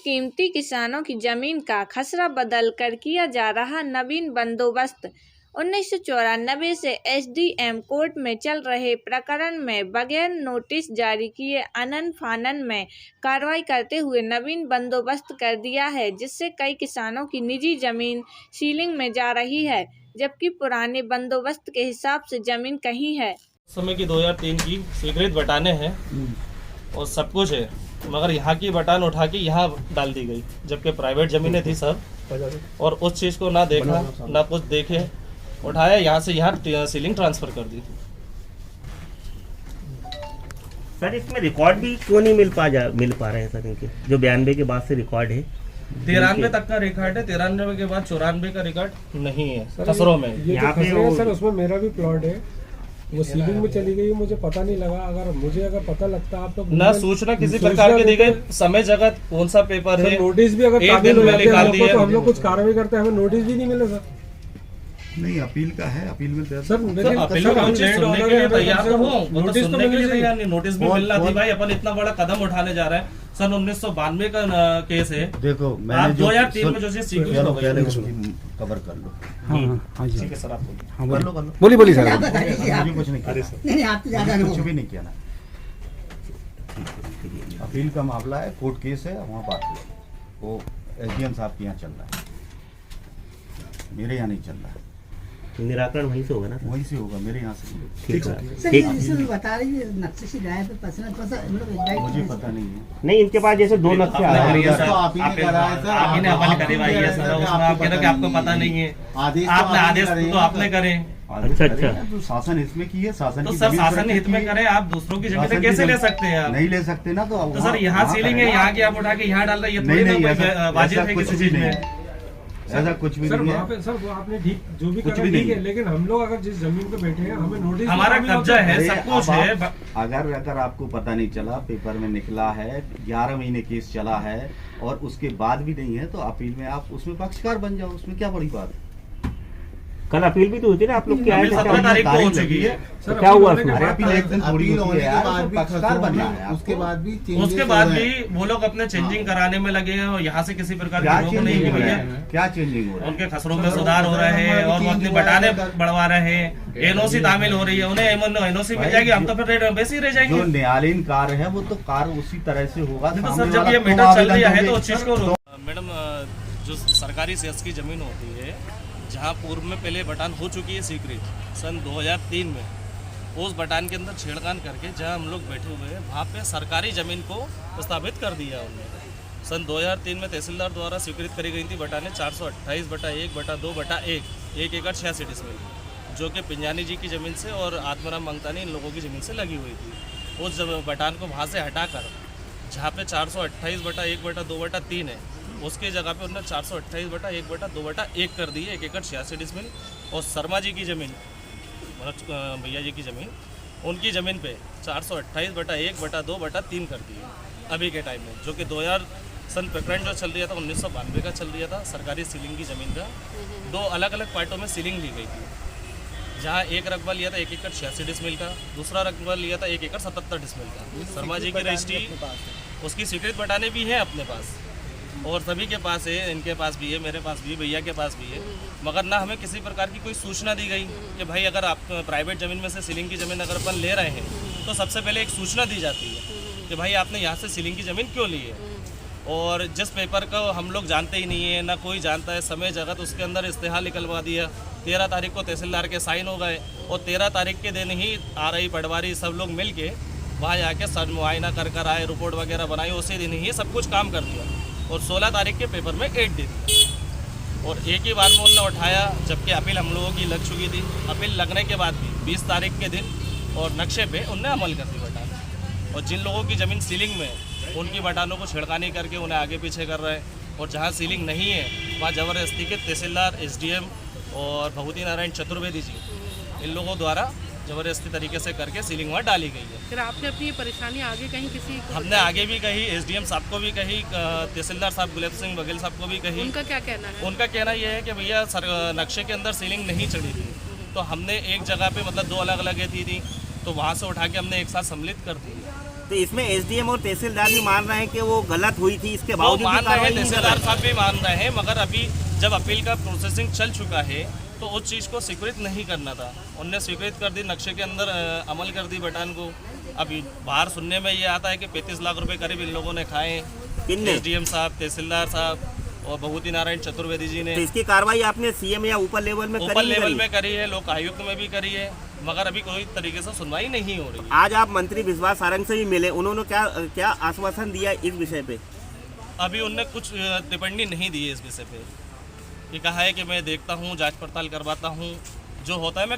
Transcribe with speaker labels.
Speaker 1: खुशकीमती किसानों की जमीन का खसरा बदल कर किया जा रहा नवीन बंदोबस्त। 1994 से एसडीएम कोर्ट में चल रहे प्रकरण में बगैर नोटिस जारी किए अनन फानन में कार्रवाई करते हुए नवीन बंदोबस्त कर दिया है, जिससे कई किसानों की निजी जमीन सीलिंग में जा रही है, जबकि पुराने बंदोबस्त के हिसाब से जमीन कहीं है।
Speaker 2: समय की 2003 की स्वीकृत बटाने हैं और सब कुछ है, मगर यहाँ की बटान उठा के यहाँ डाल दी गई, जबकि प्राइवेट जमीनें थी सब। और उस चीज़ को ना देखा ना कुछ देखे, उठाया यहाँ से यहाँ सीलिंग ट्रांसफर कर दी।
Speaker 3: सर इसमें रिकॉर्ड भी क्यों नहीं मिल पा रहे हैं सर, इनके जो 92 के बाद से रिकॉर्ड है?
Speaker 2: 93 तक का रिकॉर्ड है, 93 के बाद 94 का रिकॉर्ड नहीं है खसरों में।
Speaker 4: यहाँ पे सर उसमें मेरा भी प्लॉट है, वो सीलिंग में चली गई, मुझे पता नहीं लगा। अगर पता लगता आप लोग
Speaker 2: ना सूचना किसी प्रकार की दी गई, समय जगह कौन सा पेपर है,
Speaker 4: नोटिस भी अगर
Speaker 2: एक दिन में निकाल दिया
Speaker 4: तो हम लोग कुछ कार्रवाई करते हैं, हमें नोटिस भी नहीं मिला सर।
Speaker 5: नहीं, अपील का है, अपील में
Speaker 4: सर
Speaker 2: सुनने के लिए तैयार तो हो, नोटिस तो मिलने के लिए तैयार नहीं। नोटिस भी मिलना थी भाई, अपन इतना बड़ा कदम उठाने जा रहे हैं। सन 1992 का केस है।
Speaker 5: देखो
Speaker 2: आप 2003 में जो चीज सीखी हो गई,
Speaker 5: कवर कर लो।
Speaker 4: हाँ
Speaker 2: ठीक है सर, आप
Speaker 5: कर लो।
Speaker 4: बोली सर।
Speaker 5: मुझे कुछ नहीं किया, कुछ भी नहीं किया ना। अपील का मामला है, कोर्ट केस है, वहाँ बात लो। वो एसडीएम साहब के यहाँ चल रहा है, मेरे यहाँ नहीं चल रहा है।
Speaker 3: निराकरण वहीं से होगा ना?
Speaker 5: वहीं से होगा, मेरे यहाँ से।
Speaker 3: ठीक
Speaker 6: है। बता रही है नक्शे से जाए पे
Speaker 5: मुझे पता नहीं है।
Speaker 3: नहीं, इनके पास जैसे 2 नक्शे आ रहे हैं।
Speaker 2: आपको पता नहीं है, आपने आदेश तो आपने करे।
Speaker 3: अच्छा।
Speaker 5: तो शासन हित में की है, शासन
Speaker 2: तो सर शासन हित में करे, आप दूसरों की जमीन कैसे ले सकते हैं?
Speaker 5: नहीं ले सकते ना। तो
Speaker 2: सर यहाँ सीलिंग है, यहाँ की आप उठा के यहाँ डाल रहे हैं, ये थोड़ी ना वाजिब है किसी चीज में।
Speaker 5: ऐसा कुछ भी नहीं है
Speaker 4: सर। वो आपने ठीक जो भी करा ठीक है, लेकिन हम लोग अगर जिस जमीन पे बैठे हैं हमें नोटिस,
Speaker 2: हमारा कब्जा है, सब कुछ है।
Speaker 5: अगर आपको पता नहीं चला, पेपर में निकला है, 11 महीने केस चला है और उसके बाद भी नहीं है, तो अपील में आप उसमें पक्षकार बन जाओ, उसमें क्या बड़ी बात है।
Speaker 3: कल अपील भी तो हुई थी ना, आप लोग क्या
Speaker 2: 17 तारीख को हो चुकी है।
Speaker 3: तो क्या हुआ उसमें?
Speaker 5: उसके
Speaker 2: बाद भी वो लोग अपने चेंजिंग कराने में लगे हैं और यहाँ से किसी प्रकार की रोक नहीं हुई है।
Speaker 5: क्या चेंजिंग हो रहा है?
Speaker 2: उनके खसरों में सुधार हो रहे हैं और वो अपने बटाने बढ़वा रहे हैं। एनओसी तामील हो रही है, उन्हें एनओसी मिल जाएगी, हम तो फिर रेट वैसे ही रह जाएंगे।
Speaker 5: जो न्यायालयीन कार्य है वो तो कार्य उसी तरह से होगा।
Speaker 2: तो सर जब ये मीटर चल रहा है तो उस चीज को मैडम, जो सरकारी सेस की जमीन होती है, जहाँ पूर्व में पहले बटान हो चुकी है स्वीकृत सन 2003 में, उस बटान के अंदर छेड़खान करके जहाँ हम लोग बैठे हुए हैं वहाँ पे सरकारी ज़मीन को प्रस्तावित कर दिया उन्होंने। सन 2003 में तहसीलदार द्वारा स्वीकृत करी गई थी बटाने 428/1/2/1 1 एकड़ 86 डिसमिल, जो कि पिंजानी जी की ज़मीन से और आत्माराम मंगतानी इन लोगों की ज़मीन से लगी हुई थी। उस बटान को वहाँ से हटाकर जहाँ पे 428/1/2/3 है, उसके जगह पे उन्होंने 428/1/2/1 कर दी है 1 एकड़ 86 डिसमिल। और शर्मा जी की ज़मीन, भैया जी की ज़मीन, उनकी ज़मीन पे 428/1/2/3 कर दी है अभी के टाइम में, जो कि 2000 सन प्रकरण जो चल रहा था 1992 का चल रहा था। सरकारी सीलिंग की ज़मीन का 2 अलग अलग पार्टों में सीलिंग ली गई थी, जहाँ एक रकबा लिया था 1 एकड़ 86 डिसमिल का, दूसरा रकबा लिया था 1 एकड़ 77 डिसमिल का। शर्मा जी की रजिस्ट्री, उसकी स्वीकृत बटाने भी हैं अपने पास और सभी के पास है, इनके पास भी है, मेरे पास भी है, भैया के पास भी है, मगर ना हमें किसी प्रकार की कोई सूचना दी गई कि भाई अगर आप प्राइवेट ज़मीन में से सीलिंग की ज़मीन अगर अपन ले रहे हैं तो सबसे पहले एक सूचना दी जाती है कि भाई आपने यहाँ से सीलिंग की ज़मीन क्यों ली है। और जिस पेपर को हम लोग जानते ही नहीं है, ना कोई जानता है, समय जगह, तो उसके अंदर इस्तेहार निकलवा दिया। 13 तारीख को तहसीलदार के साइन हो गए और 13 तारीख के दिन ही RI पटवारी सब लोग मिल के वहाँ जाके सर मुआयना कर आए, रिपोर्ट वगैरह बनाई, उसी दिन ही सब कुछ काम कर दिया और 16 तारीख के पेपर में 8 दे दी और एक ही बार में उन्होंने उठाया, जबकि अपील हम लोगों की लग चुकी थी। अपील लगने के बाद भी 20 तारीख के दिन और नक्शे पे उनने अमल कर दी बटान, और जिन लोगों की ज़मीन सीलिंग में, उनकी बटानों को छेड़खानी करके उन्हें आगे पीछे कर रहे हैं। और जहाँ सीलिंग नहीं है वहाँ ज़बरदस्ती के तहसीलदार, SDM और भगवती नारायण चतुर्वेदी जी, इन लोगों द्वारा ज़बरदस्ती तरीके से करके सीलिंग वहाँ डाली गई है।
Speaker 7: फिर आपने अपनी परेशानी आगे कहीं किसी को?
Speaker 2: हमने आगे भी कही, SDM साहब को भी कही, तहसीलदार साहब गुलाब सिंह बघेल साहब को भी कही।
Speaker 7: उनका क्या कहना है?
Speaker 2: उनका कहना यह है कि भैया नक्शे के अंदर सीलिंग नहीं चढ़ी थी, तो हमने एक जगह पे मतलब 2 अलग अलग थी, तो वहाँ से उठा के हमने एक साथ सम्मिलित कर दी
Speaker 3: तो इसमें एसडीएम और तहसीलदार भी मान रहे हैं कि वो गलत हुई थी, इसके
Speaker 2: वो
Speaker 3: बावजूद भी
Speaker 2: मान रहे
Speaker 3: कार्रवाई
Speaker 2: हैं,
Speaker 3: नहीं कर
Speaker 2: तहसीलदार
Speaker 3: रहे।
Speaker 2: साहब भी मान रहे हैं, मगर अभी जब अपील का प्रोसेसिंग चल चुका है तो उस चीज़ को स्वीकृत नहीं करना था। उनने स्वीकृत कर दी, नक्शे के अंदर अमल कर दी बटान को। अभी बाहर सुनने में ये आता है कि 35 लाख रुपए करीब इन लोगों ने खाए,
Speaker 3: किनने?
Speaker 2: एसडीएम साहब, तहसीलदार साहब और भभूति नारायण चतुर्वेदी जी ने।
Speaker 3: तो इसकी कार्रवाई आपने सीएम या ऊपर लेवल में
Speaker 2: ऊपर
Speaker 3: करी नहीं
Speaker 2: लेवल
Speaker 3: करी?
Speaker 2: में करी है, लोक आयुक्त में भी करी है, मगर अभी कोई तरीके से सुनवाई नहीं हो रही है।
Speaker 3: आज आप मंत्री विश्वास सारंग से भी मिले, उन्होंने क्या आश्वासन दिया इस विषय पे?
Speaker 2: अभी उनने कुछ टिप्पणी नहीं दी है इस विषय पे। ये कहा है कि मैं देखता हूँ, जांच पड़ताल करवाता हूँ, जो होता है मैं